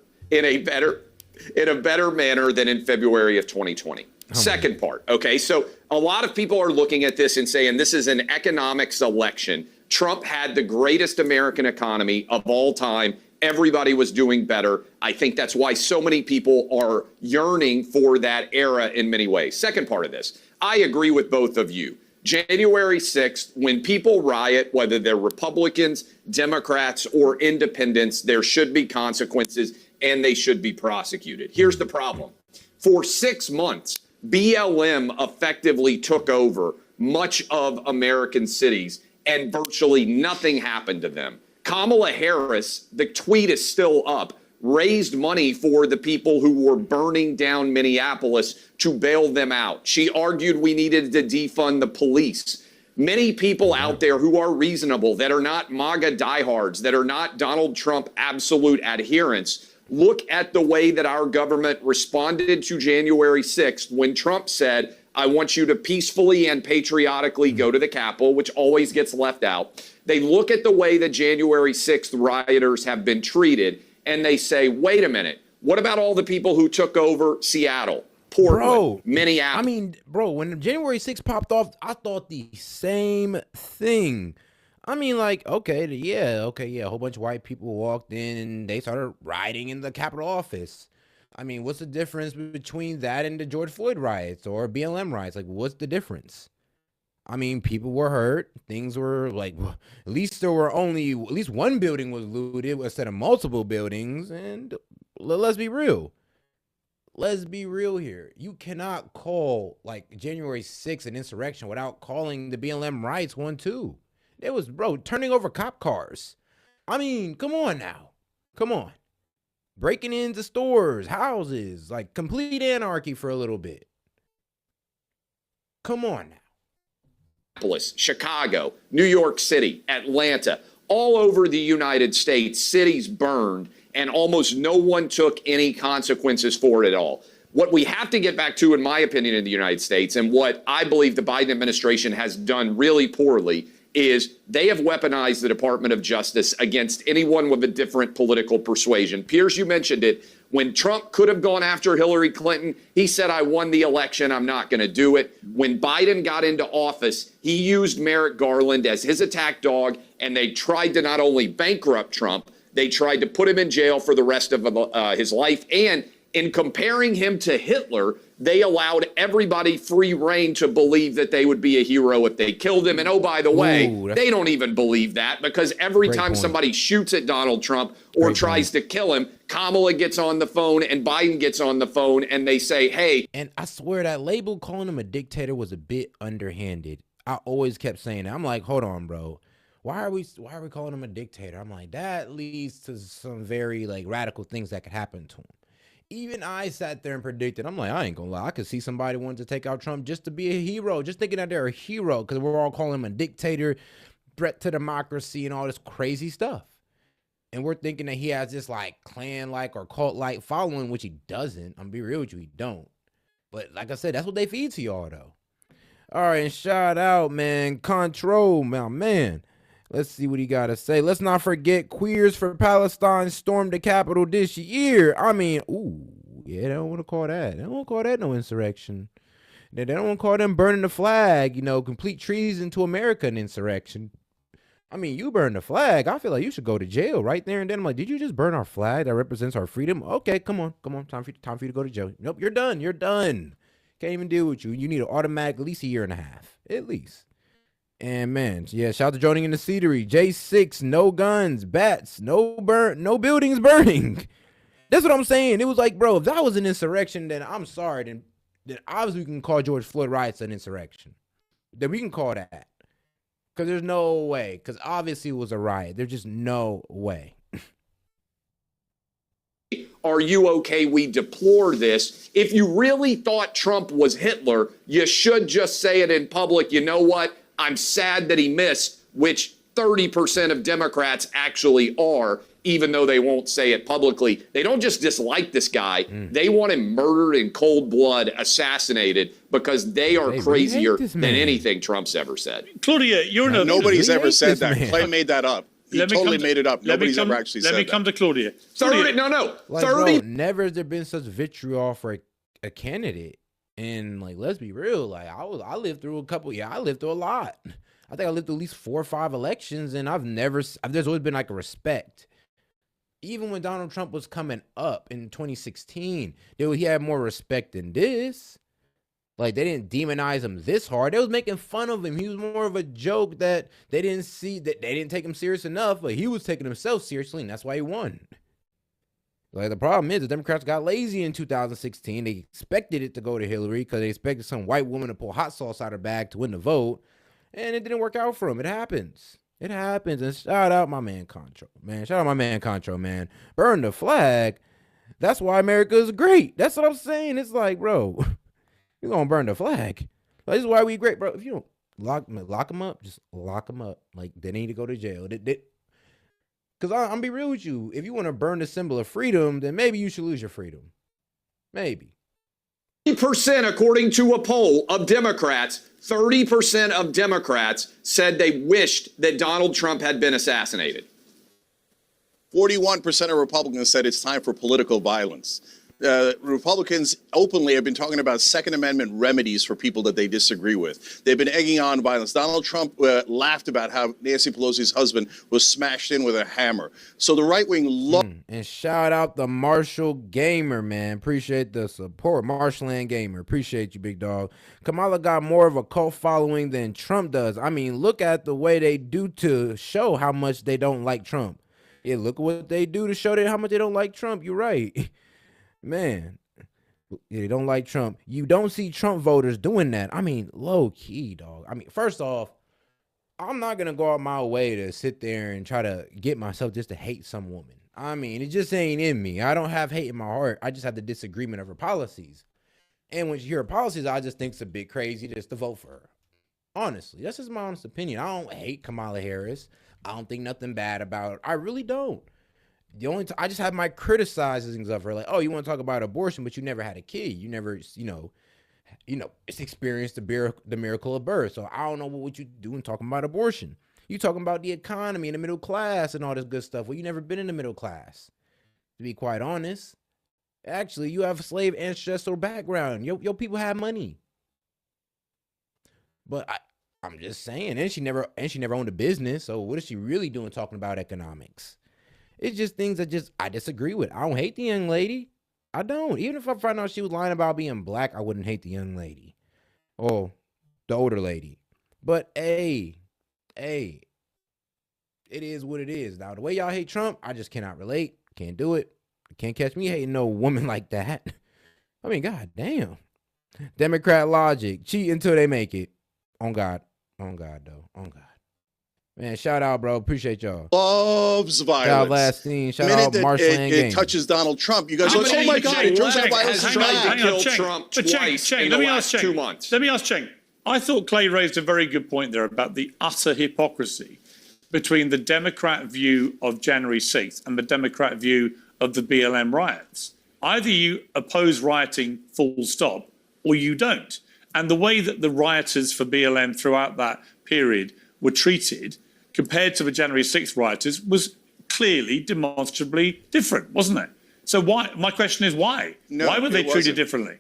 manner than in February of 2020. Second part, okay? So a lot of people are looking at this and saying this is an economics election. Trump had the greatest American economy of all time. Everybody was doing better. I think that's why so many people are yearning for that era in many ways. Second part of this, I agree with both of you. January 6th, when people riot, whether they're Republicans, Democrats, or independents, there should be consequences and they should be prosecuted. Here's the problem. For 6 months, BLM effectively took over much of American cities and virtually nothing happened to them. Kamala Harris, the tweet is still up, raised money for the people who were burning down Minneapolis to bail them out. She argued we needed to defund the police. Many people out there who are reasonable, that are not MAGA diehards, that are not Donald Trump absolute adherents, Look at the way that our government responded to January 6th when Trump said, I want you to peacefully and patriotically go to the Capitol, which always gets left out. They look at the way that January 6th rioters have been treated, and they say, wait a minute, what about all the people who took over Seattle, Portland, Minneapolis? I mean, bro, when January 6th popped off, I thought the same thing. I mean, like, okay, a whole bunch of white people walked in and they started rioting in the Capitol office. I mean, what's the difference between that and the George Floyd riots or BLM riots? Like, what's the difference? I mean, people were hurt. Things were like, at least one building was looted instead of multiple buildings. And let's be real. Let's be real here. You cannot call like January 6th an insurrection without calling the BLM riots one too. It was, bro, turning over cop cars. I mean, come on now. Come on. Breaking into stores, houses, like complete anarchy for a little bit. Come on now. Chicago, New York City, Atlanta, all over the United States, cities burned, and almost no one took any consequences for it at all. What we have to get back to, in my opinion, in the United States, and what I believe the Biden administration has done really poorly, is they have weaponized the Department of Justice against anyone with a different political persuasion. Piers, you mentioned it. When Trump could have gone after Hillary Clinton, he said, I won the election, I'm not going to do it. When Biden got into office, he used Merrick Garland as his attack dog, and they tried to not only bankrupt Trump, they tried to put him in jail for the rest of his life. And in comparing him to Hitler, they allowed everybody free rein to believe that they would be a hero if they killed him. And oh, by the way, they don't even believe that, because every time somebody shoots at Donald Trump or tries to kill him, Kamala gets on the phone and Biden gets on the phone and they say, hey. And I swear that label calling him a dictator was a bit underhanded. I always kept saying that. I'm like, hold on, bro. Why are we calling him a dictator? I'm like, that leads to some very like radical things that could happen to him. Even I sat there and predicted. I'm like, I ain't gonna lie. I could see somebody wanting to take out Trump just to be a hero, just thinking that they're a hero because we're all calling him a dictator, threat to democracy, and all this crazy stuff. And we're thinking that he has this like clan-like or cult-like following, which he doesn't. I'm gonna be real with you, he don't. But like I said, that's what they feed to y'all though. All right, and shout out, man, Control, man. Let's see what he got to say. Let's not forget Queers for Palestine stormed the Capitol this year. I mean, ooh, yeah, they don't want to call that. They don't want to call that no insurrection. They don't want to call them burning the flag, complete treason to America an insurrection. I mean, you burn the flag. I feel like you should go to jail right there and then. I'm like, did you just burn our flag that represents our freedom? Okay, come on. Time for you to go to jail. Nope, you're done. Can't even deal with you. You need an automatic at least a year and a half, at least. And man, yeah, shout out to joining in the Cedary. J6, no guns, bats, no buildings burning. That's what I'm saying. It was like, bro, if that was an insurrection, then I'm sorry. Then obviously we can call George Floyd riots an insurrection. Then we can call that. Because there's no way. Because obviously it was a riot. There's just no way. Are you okay? We deplore this. If you really thought Trump was Hitler, you should just say it in public. You know what? I'm sad that he missed, which 30% of Democrats actually are, even though they won't say it publicly. They don't just dislike this guy. They want him murdered in cold blood, assassinated, because they are crazier than anything Trump's ever said. Claudia, nobody's ever said that. Clay made that up. He totally made it up. Nobody's ever actually said that. Let me come to Claudia. 30, no. Like, 30. Bro, never has there been such vitriol for a candidate. And like, let's be real. Like, I lived through I lived through a lot. I think I lived through at least 4 or 5 elections, and there's always been like a respect. Even when Donald Trump was coming up in 2016, he had more respect than this. Like, they didn't demonize him this hard. They was making fun of him. He was more of a joke that they didn't see, that they didn't take him serious enough, but he was taking himself seriously, and that's why he won. Like, the problem is the Democrats got lazy in 2016. They expected it to go to Hillary because they expected some white woman to pull hot sauce out her bag to win the vote, and it didn't work out for them. It happens. And shout out my man Control, man. Burn the flag. That's why America is great. That's what I'm saying. It's like, bro, you're going to burn the flag. Like, this is why we great, bro. If you don't lock them up, just lock them up. Like, they need to go to jail. Because I'm be real with you. If you want to burn the symbol of freedom, then maybe you should lose your freedom. Maybe. 30%, according to a poll of Democrats, 30% of Democrats said they wished that Donald Trump had been assassinated. 41% of Republicans said it's time for political violence. Republicans openly have been talking about Second Amendment remedies for people that they disagree with. They've been egging on violence. Donald Trump laughed about how Nancy Pelosi's husband was smashed in with a hammer. So the right wing and shout out the Marshall Gamer, man. Appreciate the support. Marshland Gamer. Appreciate you, big dog. Kamala got more of a cult following than Trump does. I mean, look at the way they do to show how much they don't like Trump. Yeah, look at what they do to show how much they don't like Trump. You're right. Man, they don't like Trump. You don't see Trump voters doing that. I mean, low key, dog. I mean, first off, I'm not going to go out my way to sit there and try to get myself just to hate some woman. I mean, it just ain't in me. I don't have hate in my heart. I just have the disagreement of her policies. And when you hear her policies, I just think it's a bit crazy just to vote for her. Honestly, that's just my honest opinion. I don't hate Kamala Harris. I don't think nothing bad about her. I really don't. The only I just have my criticizings of her, like, oh, you want to talk about abortion, but you never had a kid. You never, it's experienced the miracle of birth. So I don't know what you doing talking about abortion. You talking about the economy and the middle class and all this good stuff. Well, you never been in the middle class, to be quite honest. Actually, you have a slave ancestral background. Your people have money. But I'm just saying, and she never owned a business. So what is she really doing talking about economics? It's just things that I disagree with. I don't hate the young lady. I don't. Even if I find out she was lying about being black, I wouldn't hate the young lady. Or the older lady. But hey, it is what it is. Now, the way y'all hate Trump, I just cannot relate. Can't do it. Can't catch me hating no woman like that. I mean, god damn. Democrat logic. Cheat until they make it. On God. On God, though. On God. Man, shout out, bro. Appreciate y'all. Loves violence. Shout out Last Scene. Shout out Marshland it touches Donald Trump. You guys are like, oh my God, it turns out violence is tried to kill Cheng. Trump But twice in the last 2 months. Let me ask Cheng. I thought Clay raised a very good point there about the utter hypocrisy between the Democrat view of January 6th and the Democrat view of the BLM riots. Either you oppose rioting full stop or you don't. And the way that the rioters for BLM throughout that period were treated compared to the January 6th rioters was clearly demonstrably different, wasn't it? So why? My question is why? No, why were they treated wasn't. differently?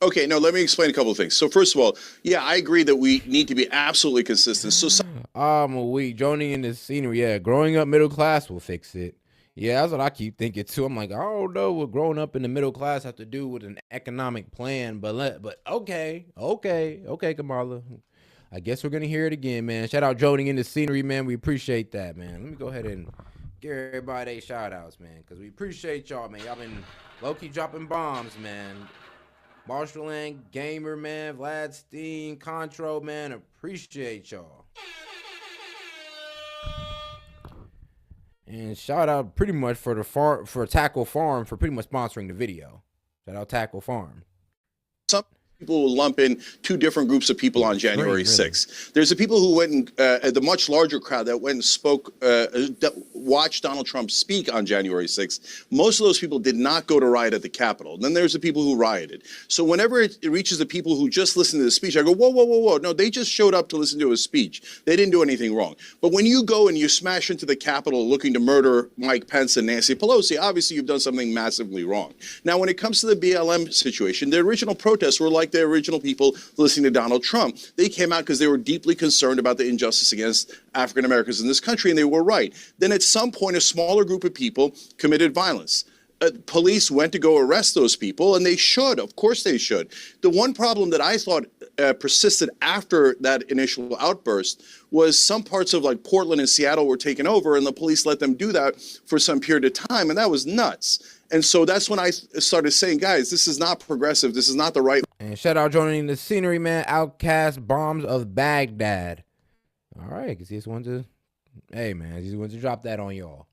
Okay, no, let me explain a couple of things. So first of all, yeah, I agree that we need to be absolutely consistent. So I'm a week joining in the scenery. Yeah, growing up middle class will fix it. Yeah, that's what I keep thinking too. I'm like, I don't know what growing up in the middle class have to do with an economic plan, but okay, Kamala. I guess we're gonna hear it again, man. Shout out joining in the scenery, man. We appreciate that, man. Let me go ahead and give everybody shout outs, man, because we appreciate y'all, man. Y'all been low-key dropping bombs, man. Marshall Gamer, man, Vlad Steen, Contro, man. Appreciate y'all. And shout out pretty much for Tackle Farm for pretty much sponsoring the video. Shout out Tackle Farm. some people will lump in two different groups of people on January 6th. There's the people who went and the much larger crowd that went and spoke, watched Donald Trump speak on January 6th. Most of those people did not go to riot at the Capitol. Then there's the people who rioted. So whenever it reaches the people who just listened to the speech, I go, whoa, whoa, whoa, whoa. No, they just showed up to listen to a speech. They didn't do anything wrong. But when you go and you smash into the Capitol looking to murder Mike Pence and Nancy Pelosi, obviously you've done something massively wrong. Now, when it comes to the BLM situation, the original protests were like the original people listening to Donald Trump. They came out because they were deeply concerned about the injustice against African Americans in this country, and they were right. Then at some point, a smaller group of people committed violence. Police went to go arrest those people, and they should. Of course they should. The one problem that I thought persisted after that initial outburst was some parts of like Portland and Seattle were taken over, and the police let them do that for some period of time, and that was nuts. And so that's when I started saying, guys, this is not progressive. This is not the right. And shout out joining the scenery, man. Outcast Bombs of Baghdad. All right, because he just wanted to, hey, man, he just wanted to drop that on y'all.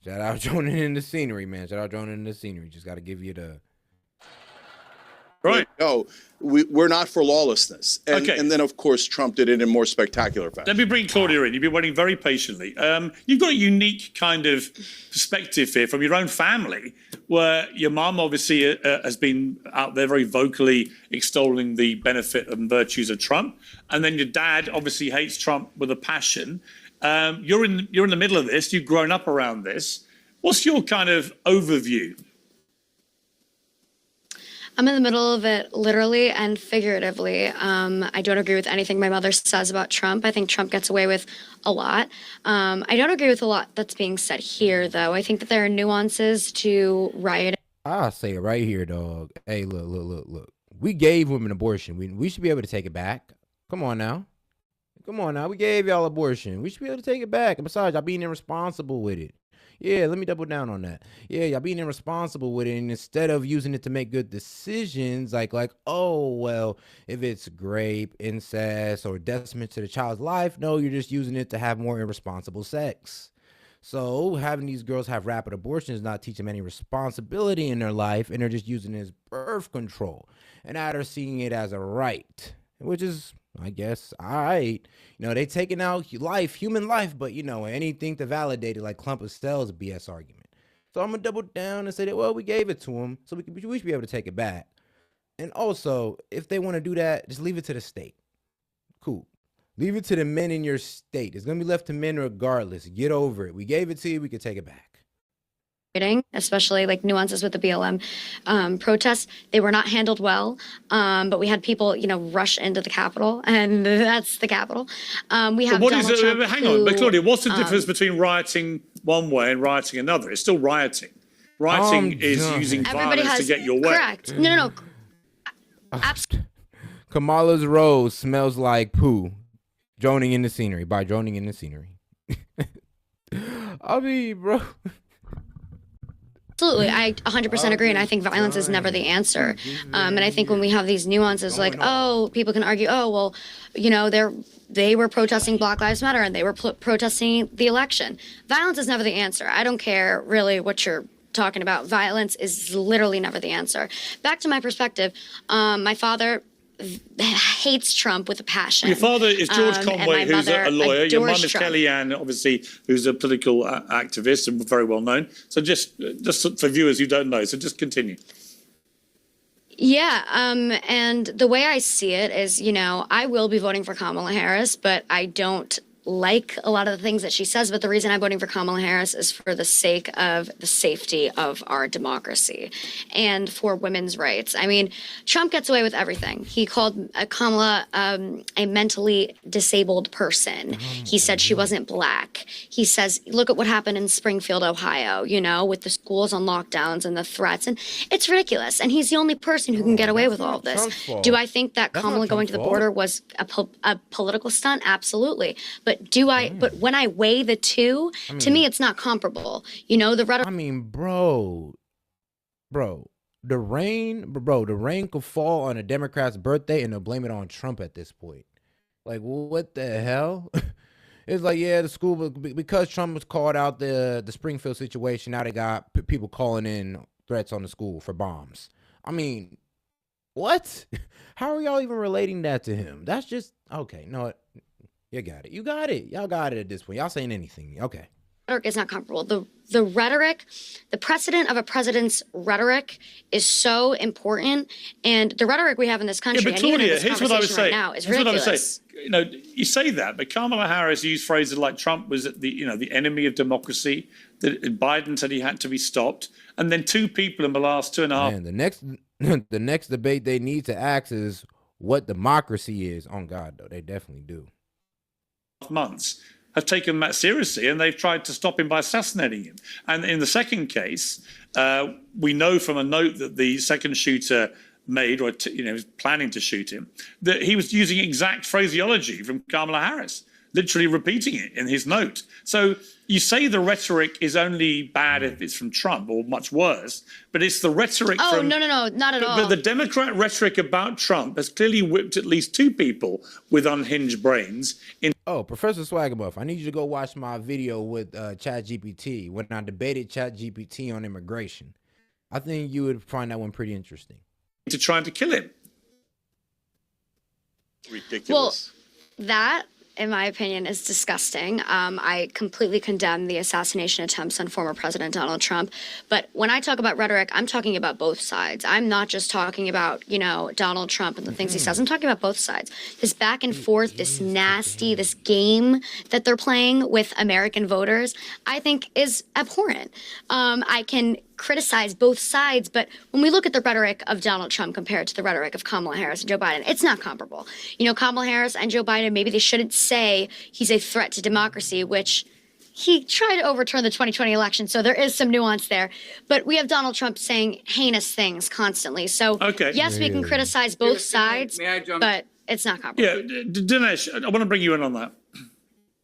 Shout out joining in the scenery, man. Shout out joining in the scenery. Just got to give you the Right. No, we're not for lawlessness. And, Okay. and then, of course, Trump did it in more spectacular fashion. Let me bring Claudia in. You've been waiting very patiently. You've got a unique kind of perspective here from your own family, where your mum obviously has been out there very vocally extolling the benefit and virtues of Trump, and then your dad obviously hates Trump with a passion. You're in the middle of this. You've grown up around this. What's your kind of overview? I'm in the middle of it literally and figuratively. I don't agree with anything my mother says about Trump. I think Trump gets away with a lot. I don't agree with a lot that's being said here, though. I think that there are nuances to rioting. I'll say it right here, dog. Hey, look. We gave women abortion. We should be able to take it back. Come on now. We gave y'all abortion. We should be able to take it back. And besides, y'all being irresponsible with it. Yeah, let me double down on that. Yeah, y'all being irresponsible with it, and instead of using it to make good decisions, like, oh, well, if it's rape, incest, or detriment to the child's life, no, you're just using it to have more irresponsible sex. So having these girls have rapid abortion is not teaching them any responsibility in their life, and they're just using it as birth control. And now they're seeing it as a right, which is, I guess, all right. They taking out human life, but, anything to validate it, like Clump of Stell's BS argument. So I'm going to double down and say that, well, we gave it to them, so we should be able to take it back. And also, if they want to do that, just leave it to the state. Cool. Leave it to the men in your state. It's going to be left to men regardless. Get over it. We gave it to you. We could take it back. Especially like nuances with the BLM protests. They were not handled well, but we had people, rush into the Capitol, and that's the Capitol. We have But Donald Trump hang on, but Claudia, what's the difference um, between rioting one way and rioting another? It's still rioting. Rioting is using violence to get your way. Correct. No. Kamala's rose smells like poo. Droning in the scenery. By droning in the scenery. I mean, bro. Absolutely. I 100% agree. And I think violence is never the answer. And I think when we have these nuances like, oh, people can argue, oh, well, they were protesting Black Lives Matter and they were protesting the election. Violence is never the answer. I don't care really what you're talking about. Violence is literally never the answer. Back to my perspective, my father hates Trump with a passion. Your father is George Conway, who's a lawyer. Your mum is Trump. Kellyanne, obviously, who's a political activist and very well known. So just for viewers who don't know, so just continue. Yeah, and the way I see it is, I will be voting for Kamala Harris, but I don't like a lot of the things that she says. But the reason I'm voting for Kamala Harris is for the sake of the safety of our democracy and for women's rights. I mean, Trump gets away with everything. He called Kamala a mentally disabled person. He said she wasn't Black. He says, look at what happened in Springfield, Ohio, with the schools on lockdowns and the threats. And it's ridiculous. And he's the only person who can get away with all of this. Do I think that Kamala going to the border was a political stunt? Absolutely. But but when I weigh the two, to me, it's not comparable. The rhetoric. I mean, bro, the rain could fall on a Democrat's birthday and they'll blame it on Trump at this point. Like, what the hell? It's like, yeah, the school, because Trump was called out the Springfield situation, now they got people calling in threats on the school for bombs. I mean, what? How are y'all even relating that to him? That's just, okay, no, you got it. You got it. Y'all got it at this point. Y'all saying anything. Okay. Rhetoric is not comparable. The rhetoric, the precedent of a president's rhetoric is so important. And the rhetoric we have in this country, yeah, but and even in Claudia, this here's what I would conversation say. right now, is Here's what I would ridiculous. say. You say that, but Kamala Harris used phrases like Trump was the enemy of democracy. That Biden said he had to be stopped, and then two people in the last 2.5. Man, the next debate they need to ask is what democracy is. On God, though, they definitely do. Months have taken that seriously, and they've tried to stop him by assassinating him. And in the second case, we know from a note that the second shooter made, or was planning to shoot him, that he was using exact phraseology from Kamala Harris, literally repeating it in his note. So you say the rhetoric is only bad if it's from Trump, or much worse, but it's the rhetoric Oh, from... no, not at all. But the Democrat rhetoric about Trump has clearly whipped at least two people with unhinged brains. Oh, Professor Swagabuff, I need you to go watch my video with ChatGPT when I debated ChatGPT on immigration. I think you would find that one pretty interesting. to trying to kill him. Ridiculous. Well, that, in my opinion, is disgusting. I completely condemn the assassination attempts on former President Donald Trump. But when I talk about rhetoric, I'm talking about both sides. I'm not just talking about, Donald Trump and the things he says. I'm talking about both sides. This back and forth, this nasty, this game that they're playing with American voters, I think is abhorrent. I can criticize both sides, but when we look at the rhetoric of Donald Trump compared to the rhetoric of Kamala Harris and Joe Biden, it's not comparable. Kamala Harris and Joe Biden, maybe they shouldn't say he's a threat to democracy, which he tried to overturn the 2020 election, so there is some nuance there. But we have Donald Trump saying heinous things constantly. So yes, we can criticize both sides, but it's not comparable. Yeah, Dinesh, I want to bring you in on that.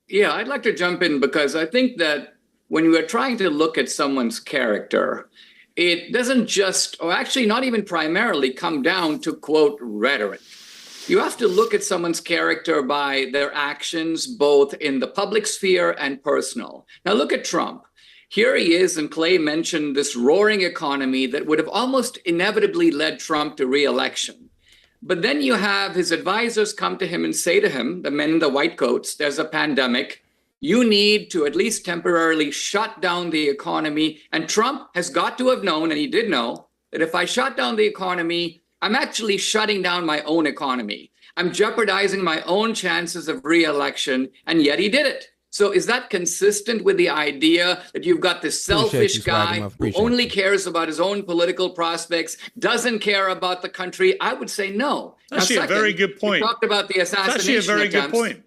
Yeah, I'd like to jump in because I think that when we are trying to look at someone's character, it doesn't just, or actually not even primarily, come down to, quote, rhetoric. You have to look at someone's character by their actions, both in the public sphere and personal. Now look at Trump. Here he is, and Clay mentioned this roaring economy that would have almost inevitably led Trump to re-election. But then you have his advisors come to him and say to him, the men in the white coats, there's a pandemic. You need to at least temporarily shut down the economy. And Trump has got to have known, and he did know, that if I shut down the economy, I'm actually shutting down my own economy. I'm jeopardizing my own chances of re-election, and yet he did it. So is that consistent with the idea that you've got this selfish guy who only cares about his own political prospects, doesn't care about the country? I would say no. Actually, a very good point. You talked about the assassination Actually, a very good point.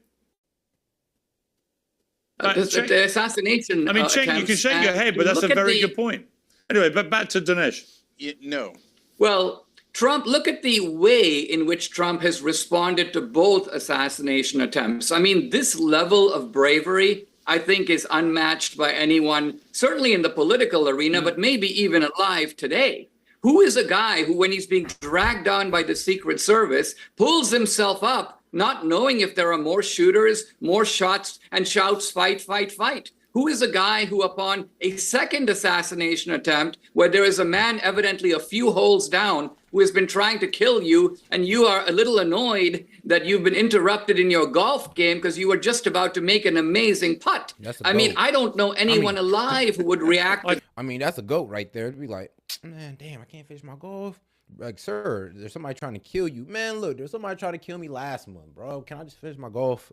The assassination. I mean, Cenk, you can shake your head, but that's a very good point. Anyway, but back to Dinesh. No. Well, Trump, look at the way in which Trump has responded to both assassination attempts. I mean, this level of bravery, I think, is unmatched by anyone, certainly in the political arena, but maybe even alive today. Who is a guy who, when he's being dragged down by the Secret Service, pulls himself up, not knowing if there are more shooters, more shots, and shouts, fight, fight, fight? Who is a guy who, upon a second assassination attempt, where there is a man evidently a few holes down who has been trying to kill you, and you are a little annoyed that you've been interrupted in your golf game because you were just about to make an amazing putt? I mean, I don't know anyone alive who would react. I mean, that's a goat right there. To be like, man, damn, I can't finish my golf. Like, sir, there's somebody trying to kill you. Man, look, there's somebody trying to kill me last month, bro. Can I just finish my golf?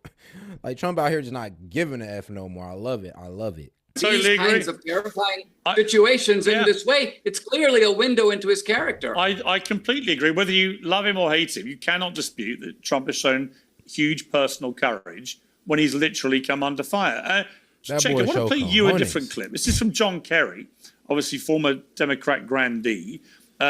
Like, Trump out here just not giving a F no more. I love it. I love it. These kinds of terrifying situations in this way, it's clearly a window into his character. I completely agree. Whether you love him or hate him, you cannot dispute that Trump has shown huge personal courage when he's literally come under fire. Cenk, I want to play you a different clip. This is from John Kerry, obviously former Democrat grandee.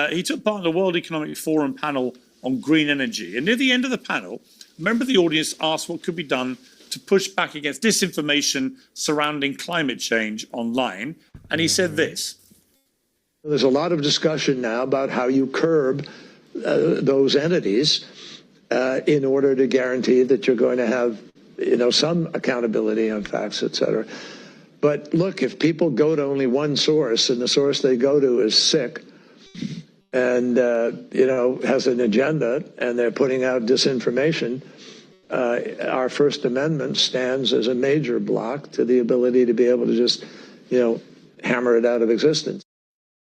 He took part in the World Economic Forum panel on green energy. And near the end of the panel, a member of the audience asked what could be done to push back against disinformation surrounding climate change online. And he said this. There's a lot of discussion now about how you curb those entities in order to guarantee that you're going to have, some accountability on facts, et cetera. But look, if people go to only one source and the source they go to is sick, and, has an agenda, and they're putting out disinformation, our First Amendment stands as a major block to the ability to be able to just, hammer it out of existence.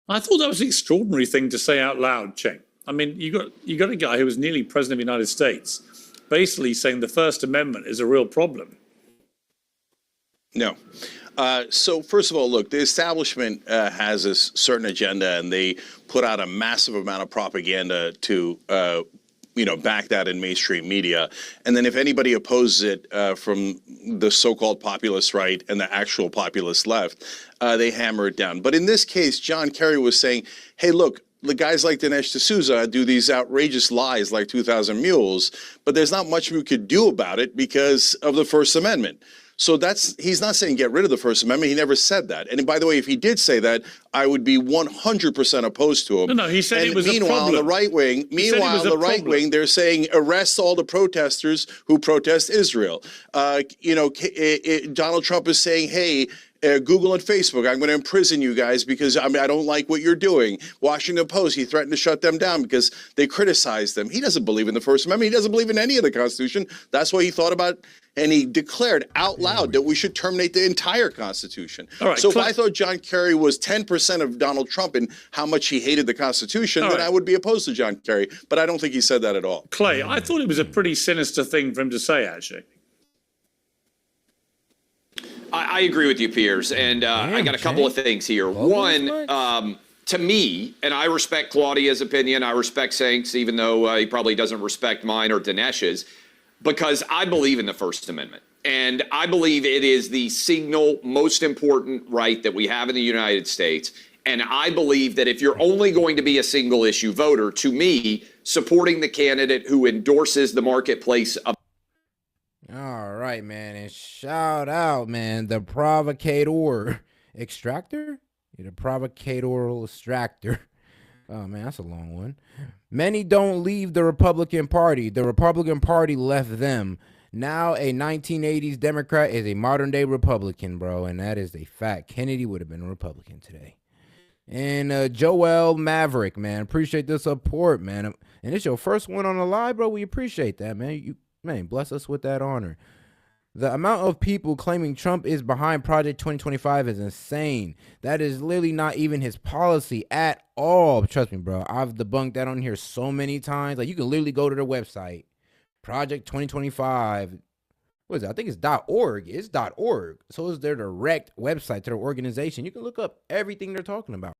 I thought that was an extraordinary thing to say out loud, Cenk. I mean, you got a guy who was nearly president of the United States basically saying the First Amendment is a real problem. No. So first of all, look, the establishment has a certain agenda, and they put out a massive amount of propaganda to, back that in mainstream media. And then if anybody opposes it from the so-called populist right and the actual populist left, they hammer it down. But in this case, John Kerry was saying, hey, look, the guys like Dinesh D'Souza do these outrageous lies like 2,000 Mules, but there's not much we could do about it because of the First Amendment. So he's not saying get rid of the First Amendment. He never said that. And by the way, if he did say that, I would be 100% opposed to him. No, he said it was a problem. Meanwhile, the right wing, they're saying arrest all the protesters who protest Israel. Donald Trump is saying, hey, Google and Facebook, I'm going to imprison you guys because I don't like what you're doing. Washington Post, he threatened to shut them down because they criticized them. He doesn't believe in the First Amendment. He doesn't believe in any of the Constitution. That's what he thought about, and he declared out loud that we should terminate the entire Constitution. All right, so if I thought John Kerry was 10% of Donald Trump and how much he hated the Constitution, then I would be opposed to John Kerry. But I don't think he said that at all. Clay, I thought it was a pretty sinister thing for him to say, actually. I agree with you, Piers, and I got a couple of things here. One, to me, and I respect Claudia's opinion, I respect Sank's, even though he probably doesn't respect mine or Dinesh's, because I believe in the First Amendment. And I believe it is the single most important right that we have in the United States. And I believe that if you're only going to be a single issue voter, to me, supporting the candidate who endorses the marketplace of All right, man, and shout out, man, the provocateur extractor? Yeah, the provocateur extractor. Oh, man, that's a long one. Many don't leave the Republican Party. The Republican Party left them. Now a 1980s Democrat is a modern-day Republican, bro, and that is a fact. Kennedy would have been a Republican today. And Joel Maverick, man, appreciate the support, man. And it's your first one on the live, bro. We appreciate that, man. Man, bless us with that honor. The amount of people claiming Trump is behind Project 2025 is insane. That is literally not even his policy at all. Trust me, bro. I've debunked that on here so many times. Like, you can literally go to their website, Project 2025. What is it? I think it's .org. It's .org. So it's their direct website to their organization. You can look up everything they're talking about.